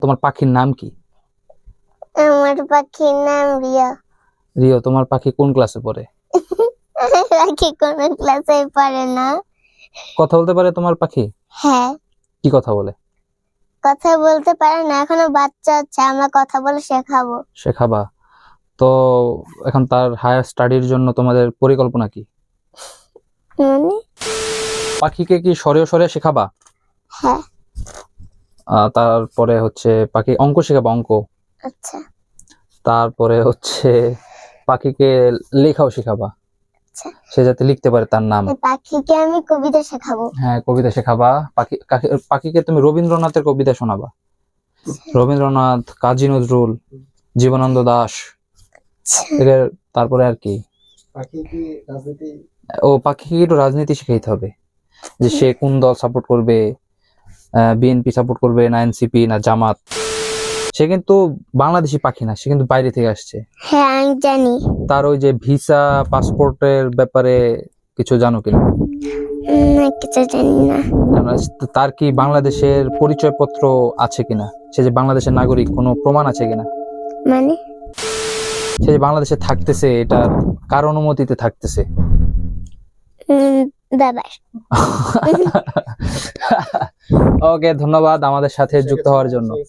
তোমার পাখির নাম কি? আমার পাখির নাম রিয়া। রিও, তোমার পাখি কোন ক্লাসে পড়ে? পাখি কোন ক্লাসে পড়ে না। কথা বলতে পারে তোমার পাখি? হ্যাঁ, কি কথা বলে? কথা বলতে পারে না, এখনো বাচ্চা আছে, আমরা কথা বলে শেখাবো। শেখাবা? তো এখন তার হায়ার স্টাডির জন্য তোমাদের পরিকল্পনা কি? মানে পাখিকে কি সরে সরে শেখাবা? হ্যাঁ। তারপরে হচ্ছে পাখি অঙ্ক শেখাবা, অঙ্ক। আচ্ছা তারপরে হচ্ছে পাখিকে লেখাও শেখাবা, আচ্ছা, সে যাতে লিখতে পারে তার নাম। পাখিকে আমি কবিতা শেখাবো। হ্যাঁ, কবিতা শেখাবা। পাখিকে তুমি রবীন্দ্রনাথের কবিতা শোনাবা, রবীন্দ্রনাথ, কাজী নজরুল, জীবনানন্দ দাশ। তারপরে আর কি, পাখিকে একটু রাজনীতি শিখাইতে হবে, যে সে কোন দল সাপোর্ট করবে, বিএনপি সাপোর্ট করবে না এনসিপি না জামাত। সে কিন্তু বাংলাদেশি পাখি না, সে কিন্তু বাইরে থেকে আসছে। হ্যাঁ আমি জানি। তার ওই যে ভিসা পাসপোর্টের ব্যাপারে কিছু জানো কিনা? কিছু জানি না। তার কি বাংলাদেশের পরিচয়পত্র আছে কিনা, সে যে বাংলাদেশের নাগরিক, কোনো প্রমাণ আছে কিনা? মানে সে যে বাংলাদেশে থাকতেছে, এটা কার অনুমতিতে থাকতেছে? দাদার। ওকে, ধন্যবাদ আমাদের সাথে যুক্ত হওয়ার জন্য।